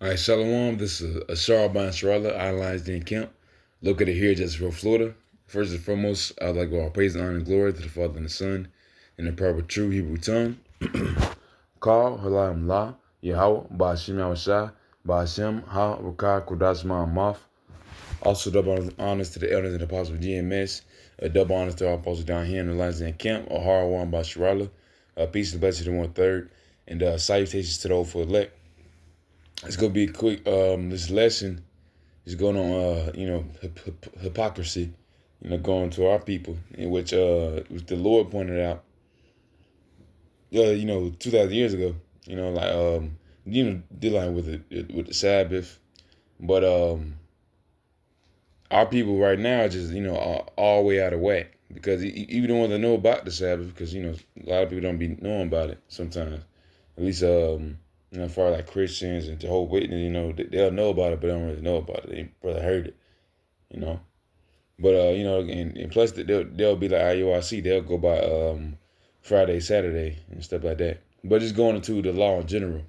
All right, Shalom. This is Ashar Bansharala, idolized in camp, located here just for Florida. First and foremost, I'd like to give all praise, honor, and glory to the Father and the Son in the proper true Hebrew tongue. Call Halam La, Yahweh, Ba'ashem Yahushua, Ba'ashem Ha Rakah Kodash Ma'amath. Also, double honors to the elders and apostles of GMS. Double honors to our apostles down here in the lines in camp. Ahara One Basharala. Peace and blessings to 1/3. And salutations to the old for elect. It's gonna be quick. This lesson is going on, hypocrisy, going to our people, in which the Lord pointed out, 2,000 years ago, dealing with the Sabbath, but our people right now are just, are all the way out of whack because even the ones that know about the Sabbath, because a lot of people don't be knowing about it sometimes. At least as far as like Christians and Jehovah's Witness, they'll know about it, but they don't really know about it. They probably heard it, you know. But and plus they'll be like IURC. They'll go by Friday, Saturday, and stuff like that. But just going into the law in general,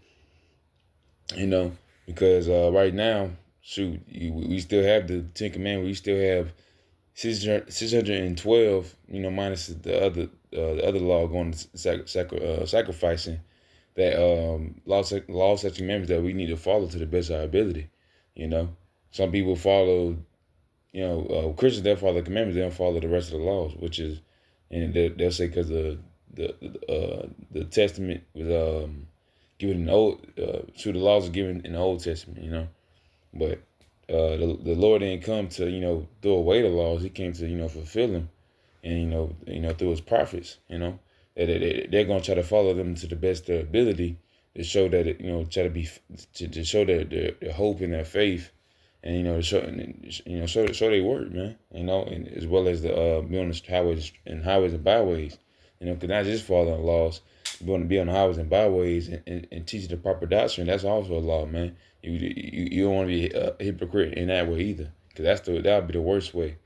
because right now, shoot, we still have the Ten Commandments. We still have 612, minus the other law going to sacrificing. That law, such commandments that we need to follow to the best of our ability. Some people follow, Christians, they'll follow the commandments, they don't follow the rest of the laws, which is, and they'll say because the Testament was given in the old, the laws are given in the Old Testament, but the Lord didn't come to throw away the laws. He came to fulfill them, and through His prophets, they're gonna try to follow them to the best of their ability to show that try to be to show their hope and their faith, and to show their word, man. And as well as the be on the highways and byways, because not just following laws, you want to be on the highways and byways and teaching the proper doctrine. That's also a law, man. You don't want to be a hypocrite in that way either, because that would be the worst way.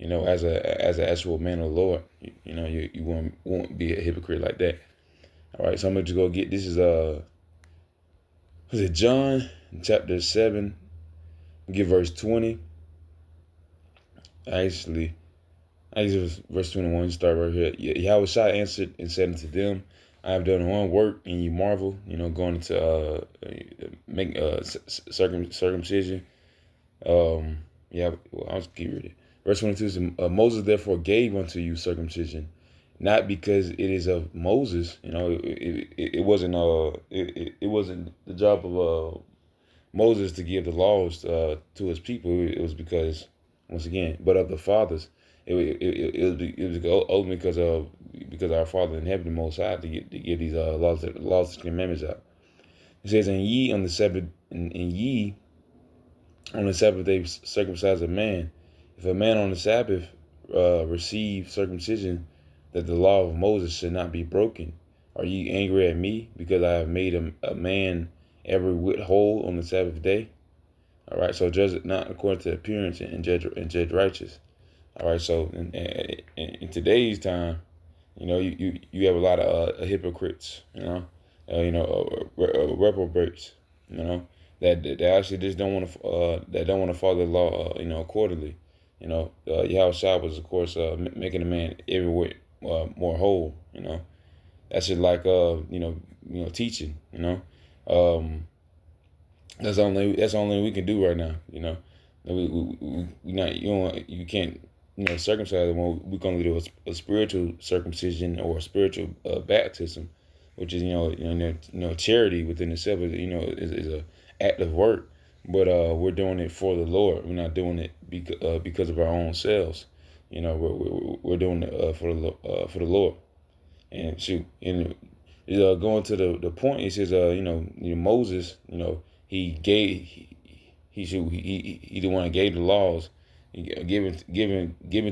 As an actual man of the Lord, you won't be a hypocrite like that. All right, so I'm gonna just go get this is was it John chapter 7, get verse 20. Actually, I guess it was verse 21. Start right here. Yahweh answered and said unto them, I have done one work, and you marvel. Going to make circumcision. I'll just keep reading. Verse 22 says, Moses therefore gave unto you circumcision, not because it is of Moses. It wasn't it wasn't the job of Moses to give the laws to his people. It was because, once again, but of the fathers. It was ultimately because our Father in heaven, the Most High, to give these laws and commandments out. It says, and ye on the Sabbath, and ye on the Sabbath day circumcise a man. If a man on the Sabbath receive circumcision, that the law of Moses should not be broken. Are ye angry at me because I have made a man every whit whole on the Sabbath day? All right, so judge it not according to appearance and judge righteous. All right, so in today's time, you have a lot of hypocrites, reprobates, that actually just don't want to follow the law, accordingly. Yahweh was, of course, making a man everywhere more whole. That's just like teaching. That's the only thing we can do right now. You can't circumcise when we can only do a spiritual circumcision or a spiritual baptism, which is charity within itself is a act of work. But we're doing it for the Lord. We're not doing it because of our own selves. We're doing it for the Lord. And shoot, and going to the point, it says Moses, he the one that gave the laws, given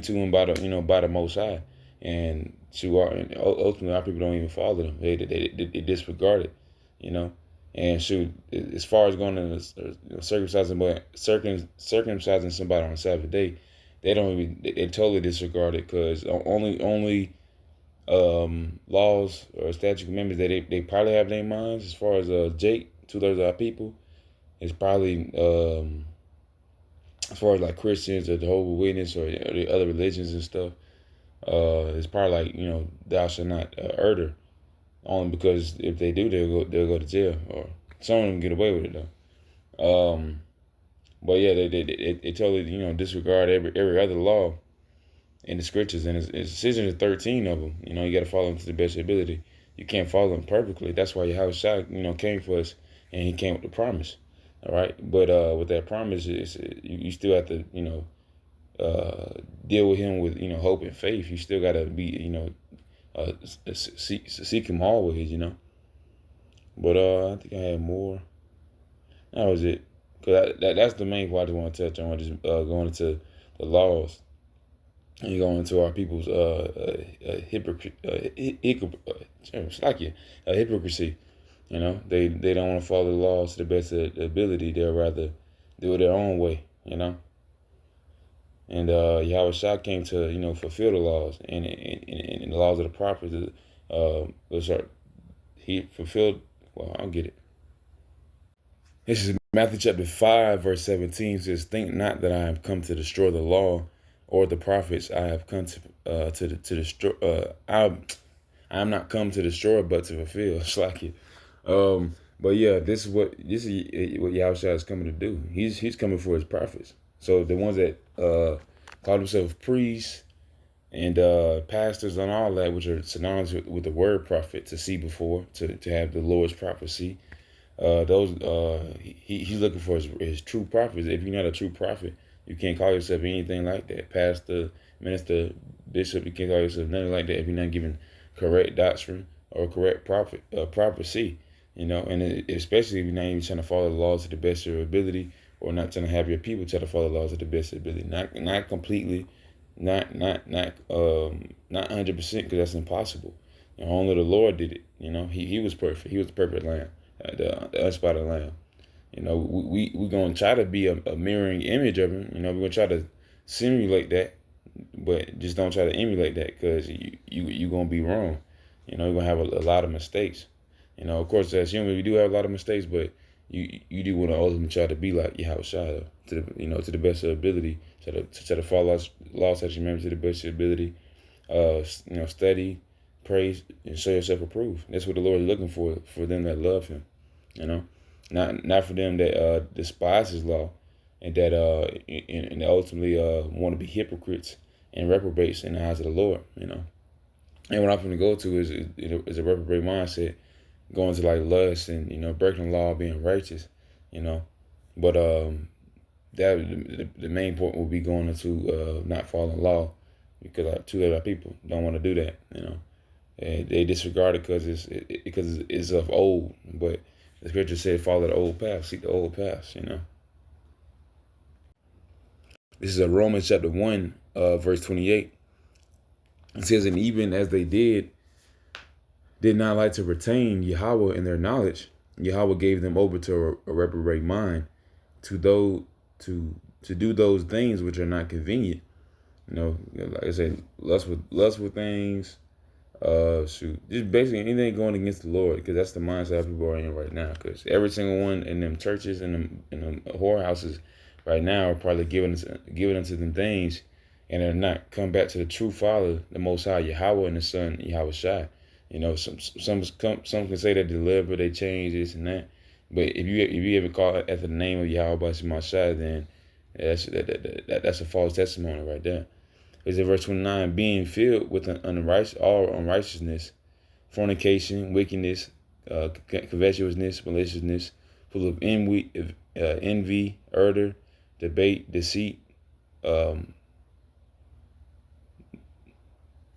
to him by the Most High, and ultimately our people don't even follow them. They disregard it, And shoot, as far as going to circumcising somebody on the Sabbath day, they totally disregard it, because only laws or statute commandments that they probably have in their minds, as far as Jake, 2/3 of our people, It's probably as far as like Christians or the Jehovah's Witness or the other religions and stuff. It's probably like, thou shalt not murder. Only because if they do, they'll go to jail, or some of them get away with it though. But yeah, they totally disregard every other law in the scriptures, and it's decisions are 13 of them. You got to follow them to the best of your ability. You can't follow them perfectly. That's why Yahweh Shai, came for us, and he came with the promise. All right, but with that promise, you still have to deal with him with hope and faith. You still got to be seek him always. But I think I had more. That was it. Cause that's the main part I want to touch on. Just going into the laws and going into our people's hypocrisy. They don't want to follow the laws to the best of their ability. They'll rather do it their own way. And Yahweh Shah came to fulfill the laws and the laws of the prophets. He fulfilled. Well, I'll get it. This is Matthew chapter 5, verse 17 says, "Think not that I have come to destroy the law or the prophets. I have come to destroy. I am not come to destroy, but to fulfill." It's like it. But yeah, this is what Yahushua is coming to do. He's coming for his prophets. So the ones that call themselves priests and pastors and all that, which are synonymous with the word prophet, to see before, to have the Lord's prophecy. He's looking for his true prophets. If you're not a true prophet, you can't call yourself anything like that. Pastor, minister, bishop, you can't call yourself nothing like that if you're not giving correct doctrine or correct prophecy. And especially if you're not even trying to follow the laws to the best of your ability, or not trying to have your people try to follow the laws to the best of their ability. Not completely, not 100%, because that's impossible. Only the Lord did it. He was perfect. He was the perfect lamb. The unspotted lamb. We're gonna try to be a mirroring image of him. We're gonna try to simulate that, but just don't try to emulate that, because you gonna be wrong. You're gonna have a lot of mistakes. Of course, as humans, we do have a lot of mistakes, but you do want to ultimately try to be like Yahweh Shai, to the best of ability, try to follow law, such remember, to the best of your ability. Study, praise, and show yourself approved. That's what the Lord is looking for them that love him. Not for them that despise his law, and that and ultimately want to be hypocrites and reprobates in the eyes of the Lord. And what I'm going to go to is a reprobate mindset, going to like lust and breaking the law, being righteous. But that the main point will be going into not following law, because too many people don't want to do that. And they disregard it because it's of old, but the scripture said, "Follow the old path, seek the old paths." This is a Romans chapter 1, verse 28. It says, "And even as they did not like to retain Yahweh in their knowledge, Yahweh gave them over to a reprobate mind, to do those things which are not convenient." Like I said, lustful things. Just basically anything going against the Lord, because that's the mindset people are in right now. Because every single one in them churches and them whorehouses right now are probably giving unto them things, and they're not come back to the true Father, the Most High, Yahweh, and the Son, Yahweh Shai. Some can say they deliver, they change this and that, but if you ever call it after the name of Yahweh Shai, then that's a false testimony right there. Is in verse 29, "Being filled with all unrighteousness, fornication, wickedness, covetousness, maliciousness, full of envy, ardor, debate, deceit,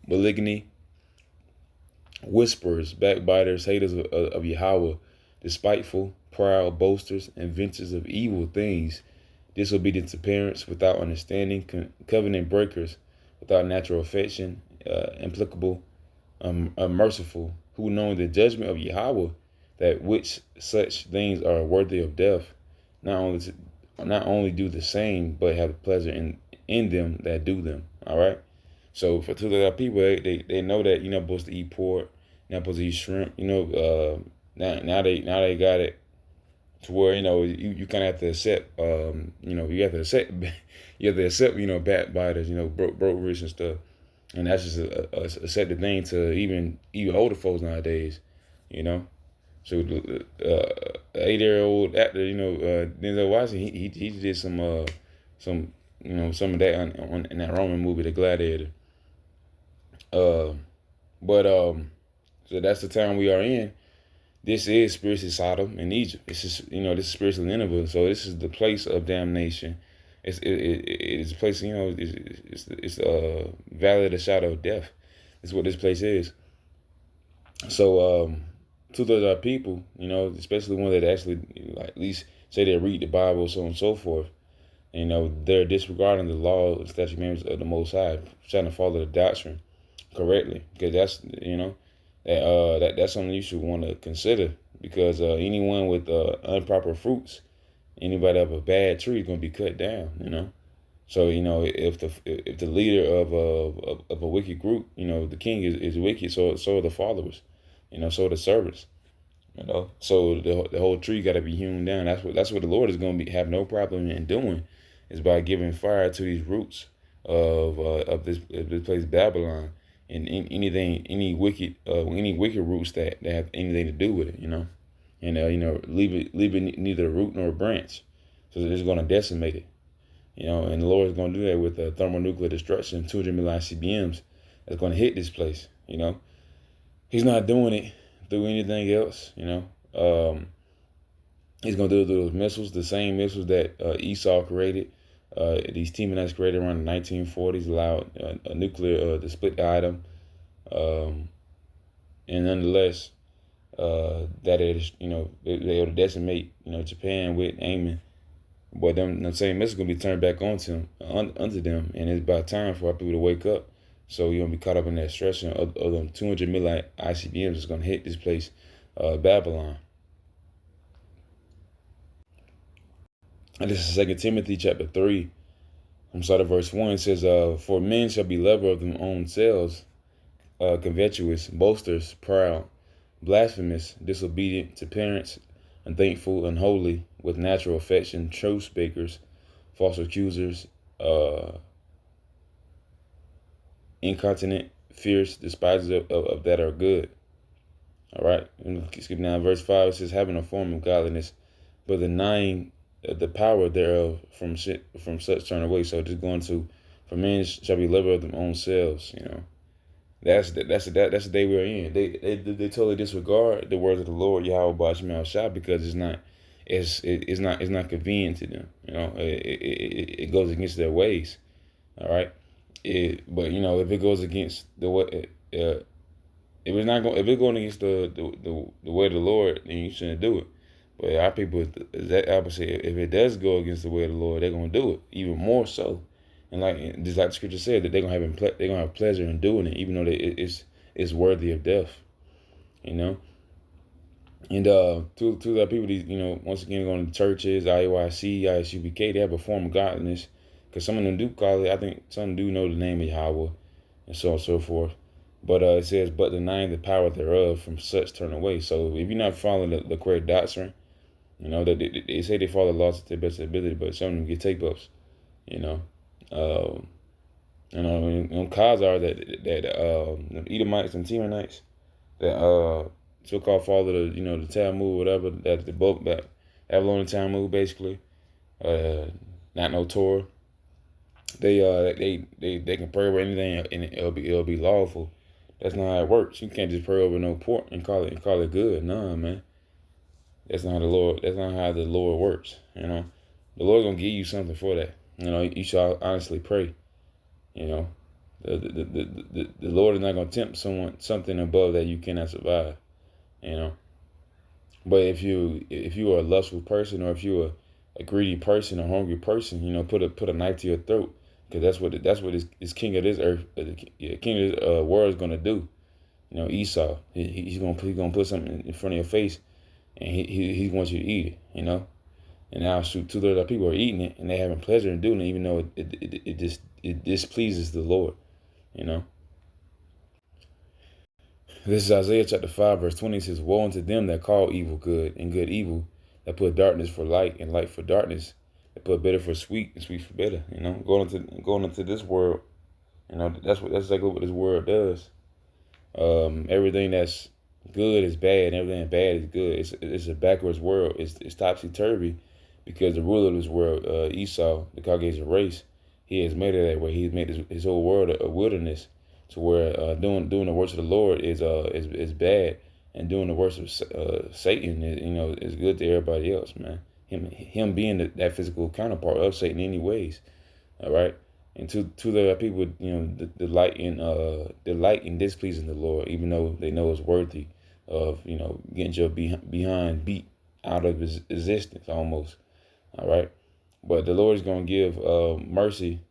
malignity, whisperers, backbiters, haters of Yahweh, despiteful, proud, boasters, inventors of evil things, disobedient to parents, without understanding, covenant breakers, without natural affection, implacable, unmerciful, who knowing the judgment of Yahweh, that which such things are worthy of death, not only do the same, but have pleasure in them that do them." All right. So for two other people, they know that you're not supposed to eat pork, you're not supposed to eat shrimp. Now they got it to where you kind of have to accept you have to accept backbiters, broke rich and stuff, and that's just a accepted thing to even older folks nowadays, you know. So the 8-year-old actor, Denzel Washington, he did some some of that in that Roman movie, The Gladiator. Uh, but so that's the time we are in. This is spiritually Sodom and Egypt. This is this is spiritually Nineveh. So this is the place of damnation. It's a place, it's valley of the shadow of death. That's what this place is. So 2/3 of our people, especially one that actually like at least say they read the Bible, so on and so forth. They're disregarding the law and statute commandments of the Most High, trying to follow the doctrine correctly, because that's that's something you should want to consider, because anyone with improper fruits, anybody of a bad tree is going to be cut down. So if the leader of a wicked group, the king is wicked, so are the followers, so are the servants. So the whole tree got to be hewn down. That's what the Lord is going to have no problem in doing, is by giving fire to these roots of this place Babylon, and any wicked roots that have anything to do with it, and leave it neither a root nor a branch, so it's going to decimate it, and the Lord is going to do that with thermonuclear destruction, 200 million ICBMs that's going to hit this place. He's not doing it through anything else. He's going to do it through those missiles, the same missiles that Esau created. These Temanites created around the 1940s, allowed a nuclear to split the atom, and nonetheless, that is, they able to decimate, Japan with aiming. But them same missiles gonna be turned back onto unto them, and it's about time for our people to wake up. So you're gonna be caught up in that stress of them 200 million ICBMs is gonna hit this place, Babylon. And this is 2 Timothy chapter 3. I'm starting at verse 1. It says, "For men shall be lovers of their own selves, covetous, boasters, proud, blasphemous, disobedient to parents, unthankful, unholy, with natural affection, truce breakers, false accusers, incontinent, fierce, despisers of that are good." All right. And skip down verse 5. It says, "Having a form of godliness, but denying the power thereof, from such turn away." So just going to, "For men shall be lovers of their own selves." That's the day we're in. They totally disregard the words of the Lord Yahweh Bashmal Shah, because it's not convenient to them. It goes against their ways. All right. But if it goes against the way, if it's going against the way of the Lord, then you shouldn't do it. But our people is that opposite. If it does go against the way of the Lord, they're gonna do it even more so. And just like the scripture said, that they're gonna have pleasure in doing it, even though it's worthy of death. And to the people, these once again going to churches, IOIC, ISUBK, they have a form of godliness, because some of them do call it. I think some do know the name of Yahweh, and so on and so forth. But it says, "But denying the power thereof, from such turn away." So if you're not following the correct doctrine, that they say they follow the laws to their best ability, but some of them get take ups. Cause are that Edomites and Temanites that so-called follow the Talmud, whatever, that the book that Babylonian Talmud, basically, not no Torah. They can pray over anything and it'll be lawful. That's not how it works. You can't just pray over no pork and call it good. Nah, man. That's not how the Lord works. The Lord's gonna give you something for that. You should honestly pray. The Lord is not gonna tempt something above that you cannot survive. But if you are a lustful person, or if you're a greedy person, a hungry person, put a knife to your throat, because that's what this king of this earth, king of this world is gonna do. Esau, he's gonna put something in front of your face, and he wants you to eat it. And now, shoot, 2/3 of people are eating it, and they're having pleasure in doing it, even though it displeases the Lord. This is Isaiah chapter 5, verse 20. It says, "Woe unto them that call evil good, and good evil, That put darkness for light and light for darkness. That put bitter for sweet and sweet for bitter. Going into this world, that's exactly what this world does. Everything that's good is bad, and everything bad is good. It's a backwards world. It's topsy turvy because the ruler of this world, Esau, the Caucasian race, he has made it that way. He's made his whole world a wilderness, to where doing the works of the Lord is bad, and doing the works of Satan is good to everybody else, man. Him being that physical counterpart of Satan, anyways. All right. And to the people, delight in displeasing the Lord, even though they know it's worthy of getting your behind beat out of his existence almost. All right. But the Lord is gonna give mercy.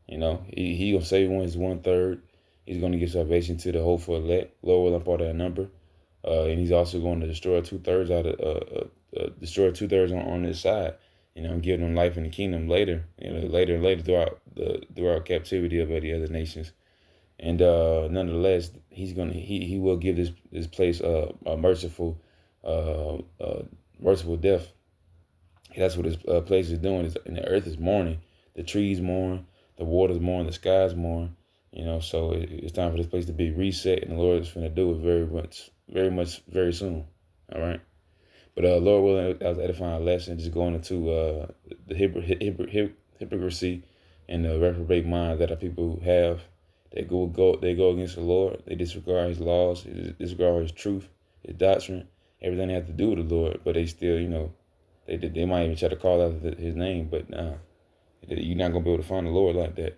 He gonna save his 1/3. He's gonna give salvation to the hopeful elect. Lord will impart that number. And he's also going to destroy 2/3 out of destroy 2/3 on this side. Give them life in the kingdom later. Later and later throughout captivity of the other nations. And nonetheless, he will give this place a merciful death. That's what this place is doing. And the earth is mourning, the trees mourn, the waters mourn, the skies mourn. So it's time for this place to be reset, and the Lord is going to do it very soon. All right. But Lord willing, that was an edifying lesson, just going into the hypocrisy and the reprobate mind that our people have. They go against the Lord. They disregard His laws, they disregard His truth, His doctrine, everything they have to do with the Lord. But they still, they might even try to call out His name, but you're not gonna be able to find the Lord like that.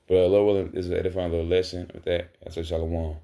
But Lord willing, this is an edifying little lesson with that. I say shalom.